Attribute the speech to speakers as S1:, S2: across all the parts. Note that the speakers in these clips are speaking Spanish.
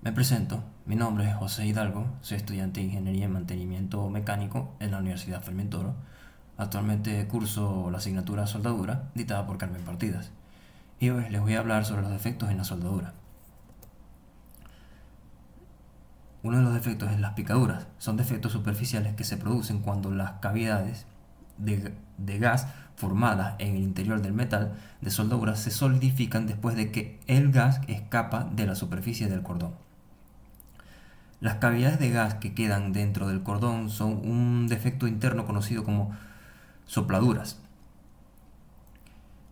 S1: Me presento, mi nombre es José Hidalgo, soy estudiante de Ingeniería en Mantenimiento Mecánico en la Universidad Fermín Toro. Actualmente curso la asignatura Soldadura, dictada por Carmen Partidas, y hoy les voy a hablar sobre los defectos en la soldadura. Uno de los defectos es las picaduras. Son defectos superficiales que se producen cuando las cavidades de gas formadas en el interior del metal de soldadura se solidifican después de que el gas escapa de la superficie del cordón. Las cavidades de gas que quedan dentro del cordón son un defecto interno conocido como sopladuras.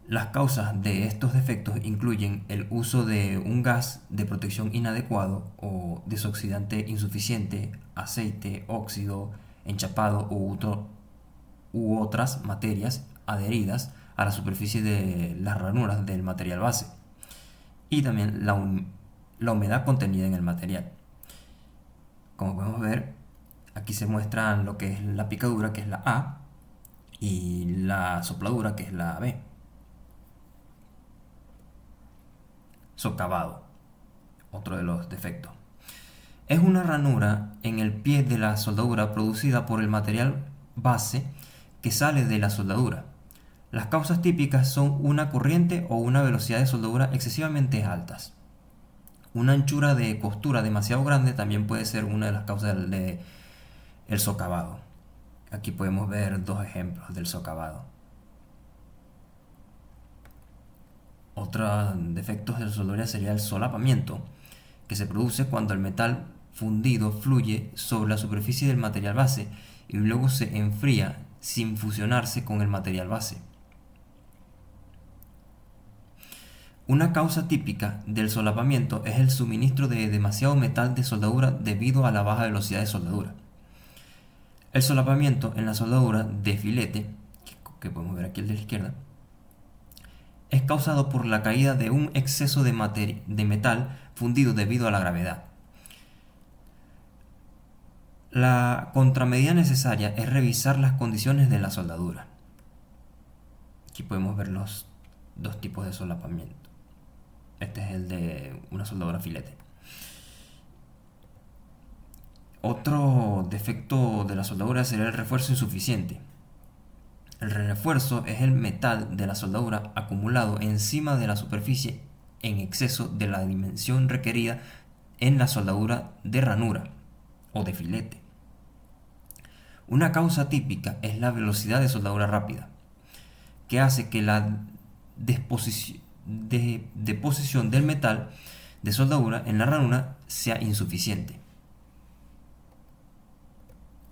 S1: Las causas de estos defectos incluyen el uso de un gas de protección inadecuado o desoxidante insuficiente, aceite, óxido, enchapado u otras materias adheridas a la superficie de las ranuras del material base, y también la humedad contenida en el material. Como podemos ver, aquí se muestran lo que es la picadura, que es la A, y la sopladura, que es la B. Socavado, otro de los defectos. Es una ranura en el pie de la soldadura producida por el material base que sale de la soldadura. Las causas típicas son una corriente o una velocidad de soldadura excesivamente altas. Una anchura de costura demasiado grande también puede ser una de las causas del socavado. Aquí podemos ver dos ejemplos del socavado. Otro defecto de la soldadura sería el solapamiento, que se produce cuando el metal fundido fluye sobre la superficie del material base y luego se enfría sin fusionarse con el material base. Una causa típica del solapamiento es el suministro de demasiado metal de soldadura debido a la baja velocidad de soldadura. El solapamiento en la soldadura de filete, que podemos ver aquí el de la izquierda, es causado por la caída de un exceso de metal fundido debido a la gravedad. La contramedida necesaria es revisar las condiciones de la soldadura. Aquí podemos ver los dos tipos de solapamiento. Este es el de una soldadura filete. Otro defecto de la soldadura sería el refuerzo insuficiente. El refuerzo es el metal de la soldadura acumulado encima de la superficie en exceso de la dimensión requerida en la soldadura de ranura o de filete. Una causa típica es la velocidad de soldadura rápida, que hace que la deposición del metal de soldadura en la ranura sea insuficiente.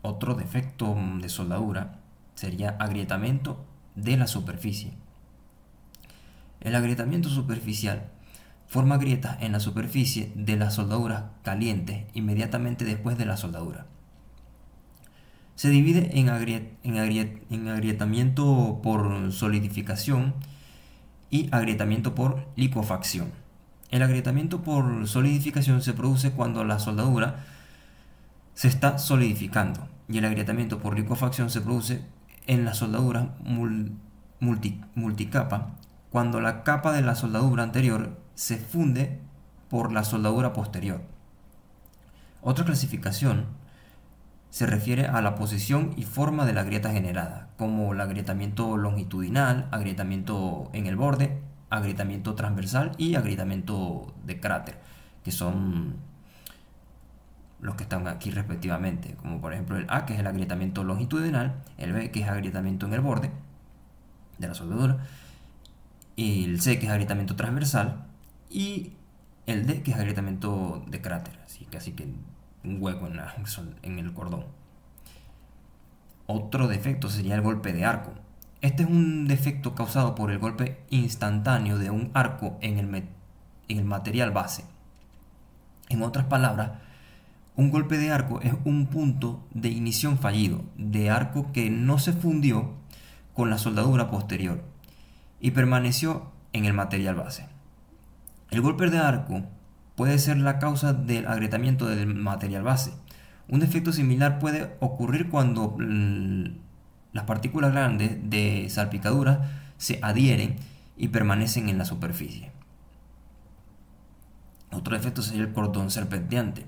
S1: Otro defecto de soldadura sería agrietamiento de la superficie. El agrietamiento superficial forma grietas en la superficie de las soldaduras calientes inmediatamente después de la soldadura. Se divide en agrietamiento por solidificación y agrietamiento por licuefacción. El agrietamiento por solidificación se produce cuando la soldadura se está solidificando, y el agrietamiento por licuefacción se produce en la soldadura multicapa, cuando la capa de la soldadura anterior se funde por la soldadura posterior. Otra clasificación se refiere a la posición y forma de la grieta generada, como el agrietamiento longitudinal, agrietamiento en el borde, agrietamiento transversal y agrietamiento de cráter, que son los que están aquí respectivamente, como por ejemplo el A, que es el agrietamiento longitudinal, el B, que es agrietamiento en el borde de la soldadura, y el C, que es agrietamiento transversal, y el D, que es agrietamiento de cráter, así que un hueco en el cordón. Otro defecto sería el golpe de arco. Este es un defecto causado por el golpe instantáneo de un arco en el material base. En otras palabras, un golpe de arco es un punto de ignición fallido de arco que no se fundió con la soldadura posterior y permaneció en el material base. El golpe de arco puede ser la causa del agrietamiento del material base. Un defecto similar puede ocurrir cuando las partículas grandes de salpicadura se adhieren y permanecen en la superficie. Otro defecto sería el cordón serpenteante,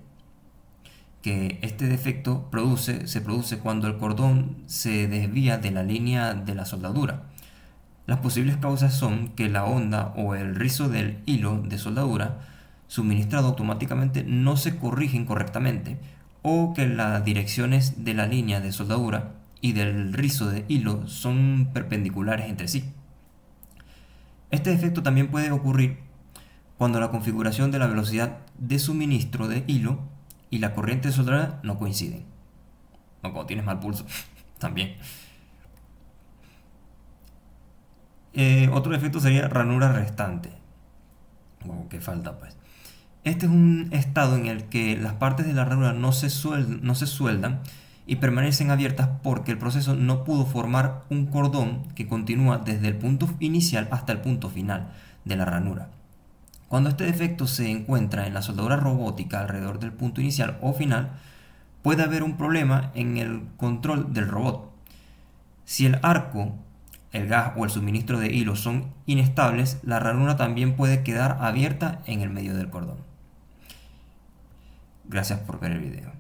S1: que este defecto se produce cuando el cordón se desvía de la línea de la soldadura. Las posibles causas son que la onda o el rizo del hilo de soldadura suministrado automáticamente no se corrigen correctamente, o que las direcciones de la línea de soldadura y del rizo de hilo son perpendiculares entre sí. Este defecto también puede ocurrir cuando la configuración de la velocidad de suministro de hilo y la corriente de soldadura no coinciden. O cuando tienes mal pulso, también. Otro defecto sería ranura restante. Wow, qué falta pues. Este es un estado en el que las partes de la ranura no se sueldan y permanecen abiertas porque el proceso no pudo formar un cordón que continúa desde el punto inicial hasta el punto final de la ranura. Cuando este defecto se encuentra en la soldadura robótica alrededor del punto inicial o final, puede haber un problema en el control del robot. Si el arco, el gas o el suministro de hilo son inestables, la ranura también puede quedar abierta en el medio del cordón. Gracias por ver el video.